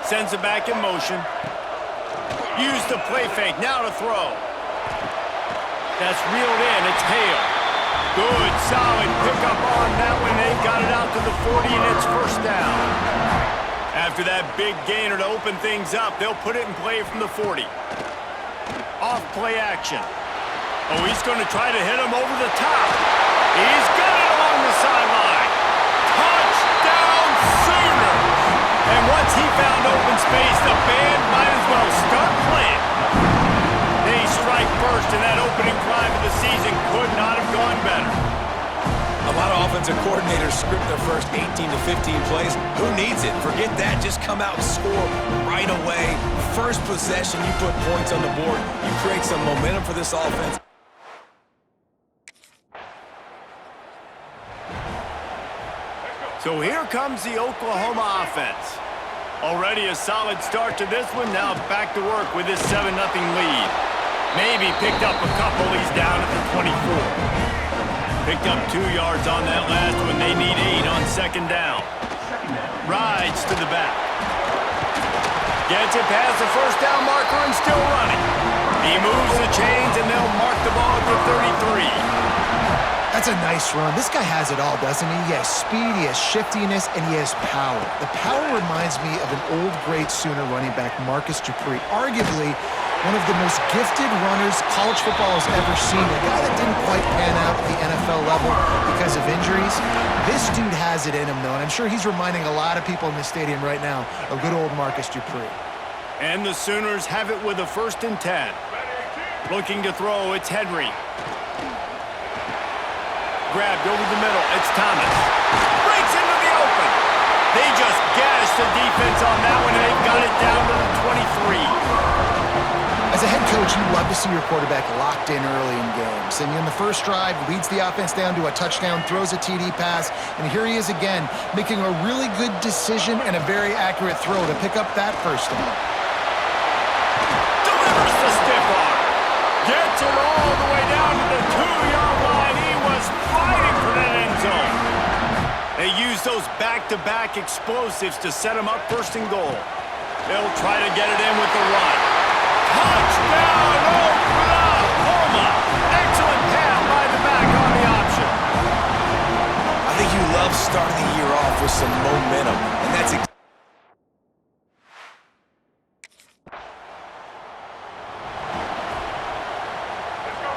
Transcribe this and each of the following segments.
Sends it back in motion. Use the play fake. Now to throw. That's reeled in. It's Hale. Good, solid pickup on that one. They've got it out to the 40, and it's first down. After that big gainer to open things up, they'll put it in play from the 40. Off play action. Oh, he's going to try to hit him over the top. He's got it along the sideline. Touchdown Sooners! And once he found open space, the band might as well start playing. They strike first, and that opening drive of the season could not have gone better. A lot of offensive coordinators script their first 18 to 15 plays. Who needs it? Forget that. Just come out and score right away. First possession, you put points on the board. You create some momentum for this offense. So here comes the Oklahoma offense. Already a solid start to this one. Now back to work with this 7-0 lead. Maybe picked up a couple. He's down at the 24. Picked up 2 yards on that last one. They need 8 on second down. Rides to the back. Gets it past the first down marker and still running. He moves the chains and they'll mark the ball at the 33. That's a nice run. This guy has it all, doesn't he? He has speed, he has shiftiness, and he has power. The power reminds me of an old great Sooner running back, Marcus Dupree. Arguably one of the most gifted runners college football has ever seen. A guy that didn't quite pan out at the NFL level because of injuries. This dude has it in him, though, and I'm sure he's reminding a lot of people in the stadium right now of good old Marcus Dupree. And the Sooners have it with a 1st and 10. Looking to throw, it's Henry. Grabbed over the middle, it's Thomas. Breaks into the open. They just gashed the defense on that one, and they've got it down to the 23. As a head coach, you love to see your quarterback locked in early in games. And in the first drive, leads the offense down to a touchdown, throws a TD pass, and here he is again, making a really good decision and a very accurate throw to pick up that first down. Delivers the stiff arm. Gets it all the way down to the 2-yard line. He was fighting for that end zone. They use those back-to-back explosives to set him up 1st and goal. They'll try to get it in with the run. Touchdown, Oklahoma! Excellent pass by the back on the option. I think you love starting the year off with some momentum, and that's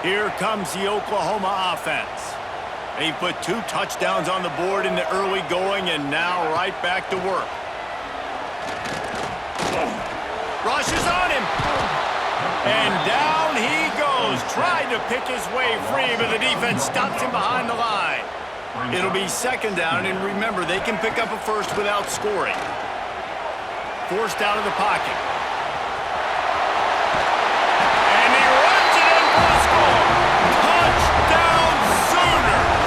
Here comes the Oklahoma offense. They put 2 touchdowns on the board in the early going, and now right back to work. Rushes on him. And down he goes. Tried to pick his way free, but the defense stops him behind the line. It'll be 2nd down, and remember, they can pick up a first without scoring. Forced out of the pocket. And he runs it in for the score. Touchdown Sooners!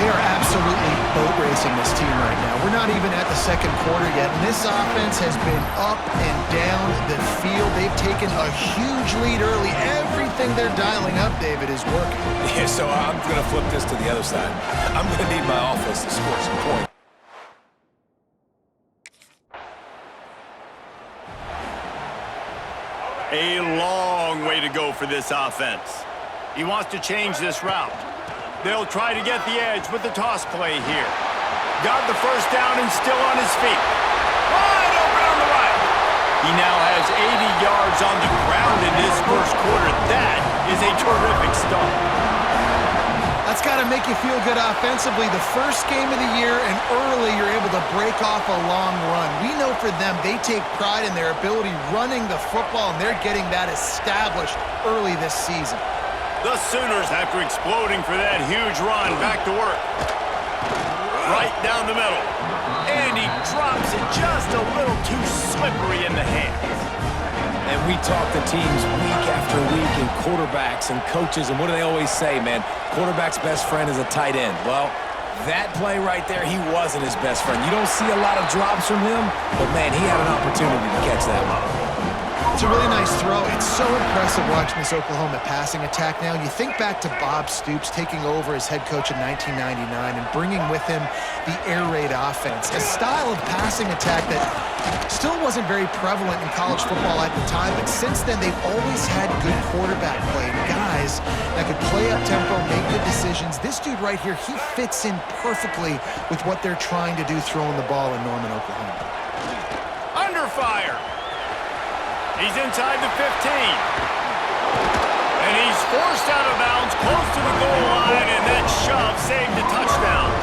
They are absolutely boat racing this team right now. We're not even at the 2nd quarter yet, and this offense has been up and down the field. They've taken a huge lead early. Everything they're dialing up, David, is working. Yeah, so I'm going to flip this to the other side. I'm going to need my offense to score some points. A long way to go for this offense. He wants to change this route. They'll try to get the edge with the toss play here. Got the first down and still on his feet. Wide open on the right. He now has 80 yards on the ground in this 1st quarter. That is a terrific start. That's got to make you feel good offensively. The first game of the year, and early you're able to break off a long run. We know for them, they take pride in their ability running the football, and they're getting that established early this season. The Sooners, after exploding for that huge run, back to work. Right down the middle. And he drops it just a little too slippery in the hands. And we talk to teams week after week and quarterbacks and coaches, and what do they always say, man? Quarterback's best friend is a tight end. Well, that play right there, he wasn't his best friend. You don't see a lot of drops from him, but, man, he had an opportunity to catch that one. It's a really nice throw. It's so impressive watching this Oklahoma passing attack now. You think back to Bob Stoops taking over as head coach in 1999 and bringing with him the air raid offense, a style of passing attack that still wasn't very prevalent in college football at the time, but since then they've always had good quarterback play, guys that could play up tempo, make good decisions. This dude right here, he fits in perfectly with what they're trying to do throwing the ball in Norman, Oklahoma. Under fire. He's inside the 15. And he's forced out of bounds close to the goal line, and that shove saved a touchdown.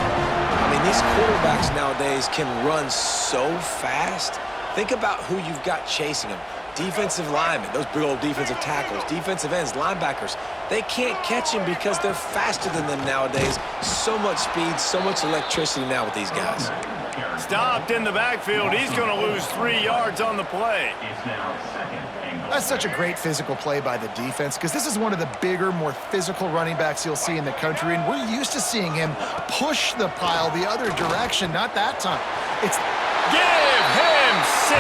I mean, these quarterbacks nowadays can run so fast. Think about who you've got chasing them. Defensive linemen, those big old defensive tackles, defensive ends, linebackers. They can't catch him because they're faster than them nowadays. So much speed, so much electricity now with these guys. Stopped in the backfield. He's going to lose 3 yards on the play. That's such a great physical play by the defense because this is one of the bigger, more physical running backs you'll see in the country, and we're used to seeing him push the pile the other direction. Not that time. It's Give him 6.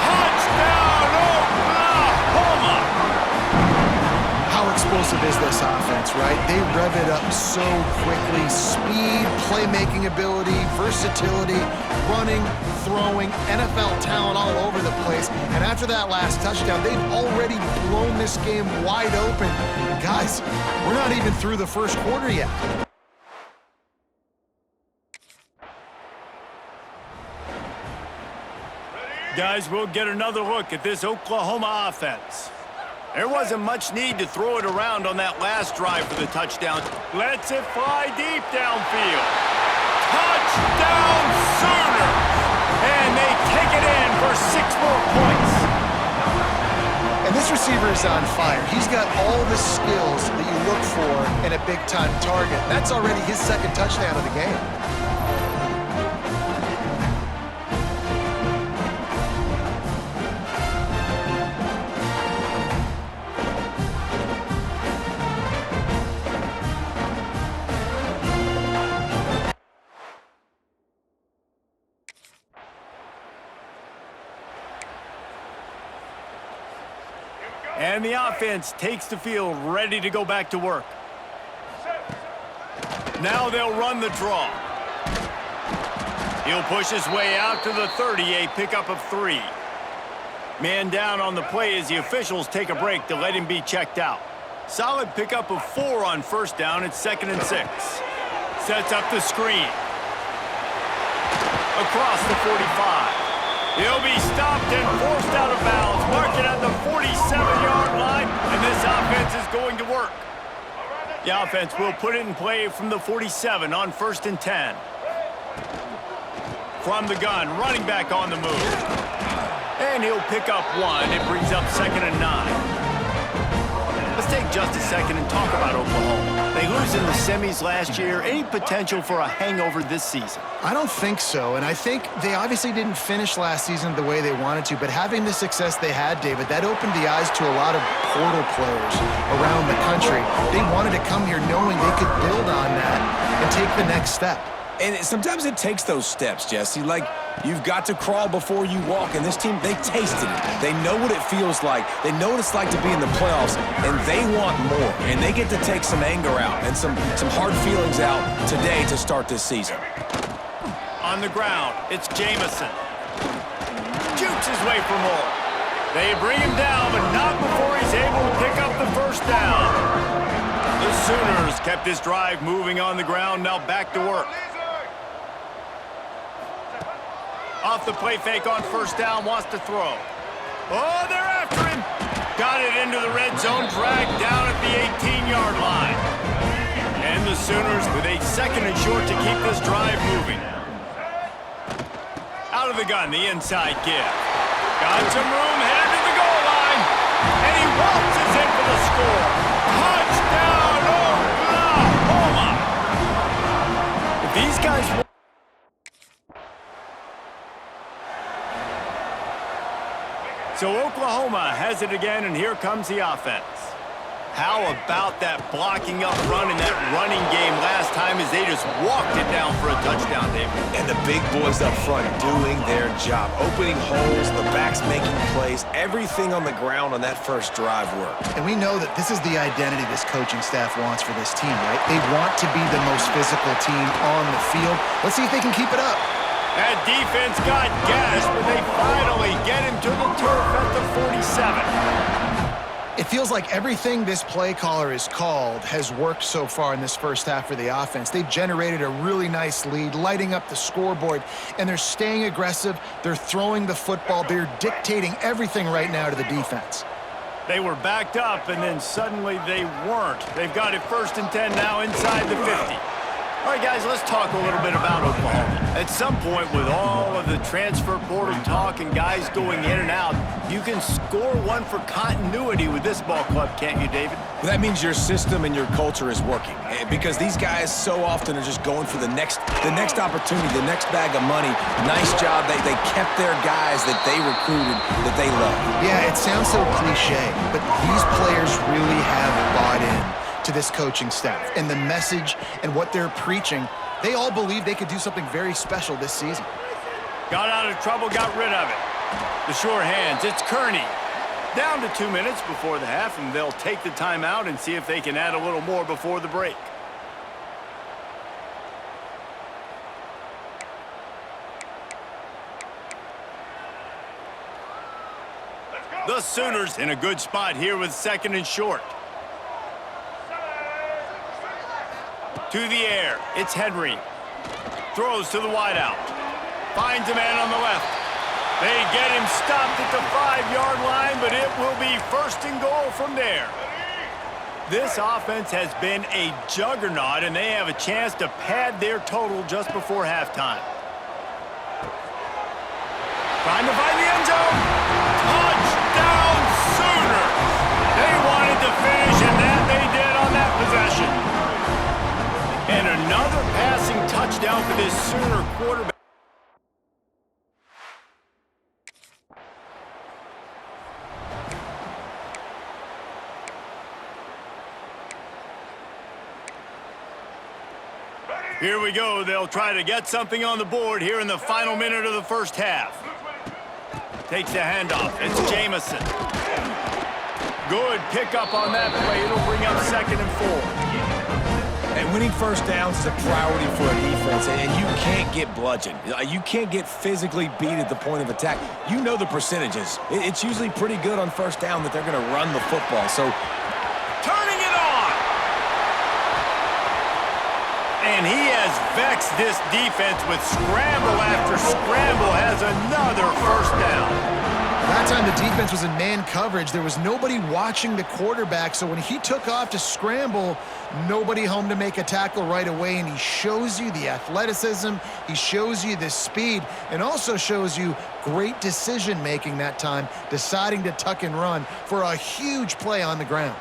Touchdown, Oklahoma! how explosive is this offense, right? They rev it up so quickly. Speed, playmaking ability, versatility, running, throwing, NFL talent all over the place. And after that last touchdown, they've already blown this game wide open. Guys, we're not even through the first quarter yet. Guys, we'll get another look at this Oklahoma offense. There wasn't much need to throw it around on that last drive for the touchdown. Lets it fly deep downfield. Touchdown Sooners! And they take it in for 6 more points. And this receiver is on fire. He's got all the skills that you look for in a big-time target. That's already his second touchdown of the game. And the offense takes the field, ready to go back to work. Now they'll run the draw. He'll push his way out to the 30, a pickup of 3. Man down on the play as the officials take a break to let him be checked out. Solid pickup of 4 on first down. It's 2nd and 6. Sets up the screen. Across the 45. He'll be stopped and forced out of bounds. Mark it at the 47-yard line, and this offense is going to work. The offense will put it in play from the 47 on 1st and 10. From the gun, running back on the move. And he'll pick up 1. It brings up 2nd and 9. Let's take just a second and talk about Oklahoma. They lose in the semis last year. Any potential for a hangover this season? I don't think so, and I think they obviously didn't finish last season the way they wanted to, but having the success they had, David, that opened the eyes to a lot of portal players around the country. They wanted to come here knowing they could build on that and take the next step. And sometimes it takes those steps, Jesse. Like, you've got to crawl before you walk. And this team, they tasted it. They know what it feels like. They know what it's like to be in the playoffs, and they want more. And they get to take some anger out and some hard feelings out today to start this season. On the ground, it's Jamison. Jukes his way for more. They bring him down, but not before he's able to pick up the first down. The Sooners kept this drive moving on the ground, now back to work. Off the play fake on first down, wants to throw. Oh, they're after him. Got it into the red zone, dragged down at the 18-yard line. And the Sooners with a 2nd and short to keep this drive moving. Out of the gun, the inside give. Got some room, headed to the goal line. And he waltzes in for the score. Touchdown, Oklahoma! If these guys... So Oklahoma has it again, and here comes the offense. How about that blocking up run and that running game last time as they just walked it down for a touchdown, David? And the big boys up front doing their job. Opening holes, the backs making plays. Everything on the ground on that first drive worked. And we know that this is the identity this coaching staff wants for this team, right? They want to be the most physical team on the field. Let's see if they can keep it up. That defense got gashed, but they finally get him to the turf at the 47. It feels like everything this play caller has called has worked so far in this first half for the offense. They've generated a really nice lead, lighting up the scoreboard, and they're staying aggressive. They're throwing the football. They're dictating everything right now to the defense. They were backed up, and then suddenly they weren't. They've got it 1st and 10 now inside the 50. All right, guys, let's talk a little bit about Oklahoma. At some point, with all of the transfer portal talk and guys going in and out, you can score one for continuity with this ball club, can't you, David? Well, that means your system and your culture is working, because these guys so often are just going for the next opportunity, the next bag of money. Nice job. They kept their guys that they recruited, that they love. Yeah, it sounds so cliche, but these players really have bought in to this coaching staff and the message and what they're preaching. They all believe they could do something very special this season. Got out of trouble, got rid of it. The sure hands, it's Kearney. Down to 2 minutes before the half, and they'll take the timeout and see if they can add a little more before the break. The Sooners in a good spot here with 2nd and short. To the air, it's Henry. Throws to the wideout. Finds a man on the left. They get him stopped at the 5-yard line, but it will be 1st and goal from there. This offense has been a juggernaut, and they have a chance to pad their total just before halftime. Trying to find the end zone. Touchdown, Sooners! They wanted to finish, and that they did on that possession. And another passing touchdown for this Sooner quarterback. Here we go. They'll try to get something on the board here in the final minute of the first half. Takes the handoff. It's Jamison. Good pickup on that play. It'll bring up 2nd and 4. And winning first downs is a priority for a defense, and you can't get bludgeoned. You can't get physically beat at the point of attack. You know the percentages. It's usually pretty good on first down that they're going to run the football. So, turning it on! And he has vexed this defense with scramble after scramble, has another 1st down. That time the defense was in man coverage. There was nobody watching the quarterback, so when he took off to scramble, nobody home to make a tackle right away, and he shows you the athleticism, he shows you the speed, and also shows you great decision-making that time, deciding to tuck and run for a huge play on the ground.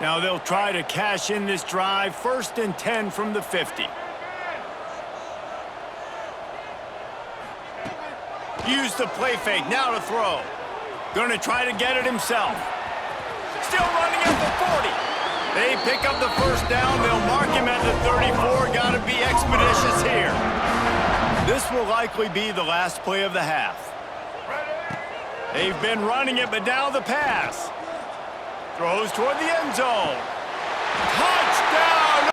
Now they'll try to cash in this drive, 1st and 10 from the 50. Use the play fake, now to throw. Gonna try to get it himself. Still running at the 40. They pick up the 1st down, they'll mark him at the 34. Gotta be expeditious here. This will likely be the last play of the half. They've been running it, but now the pass. Throws toward the end zone. Touchdown!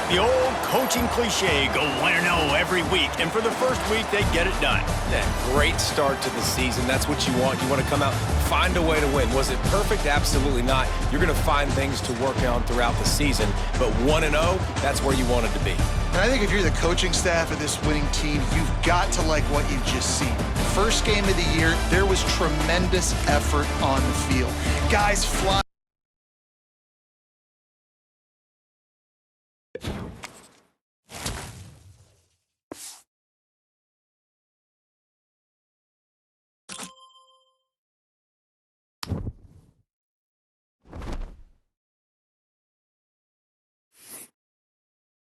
The old coaching cliche, go 1-0 every week, and for the first week, they get it done. that great start to the season. That's what you want. You want to come out, find a way to win. Was it perfect? Absolutely not. You're going to find things to work on throughout the season, but 1-0, that's where you wanted to be. And I think if you're the coaching staff of this winning team, you've got to like what you've just seen. First game of the year, there was tremendous effort on the field. Guys fly.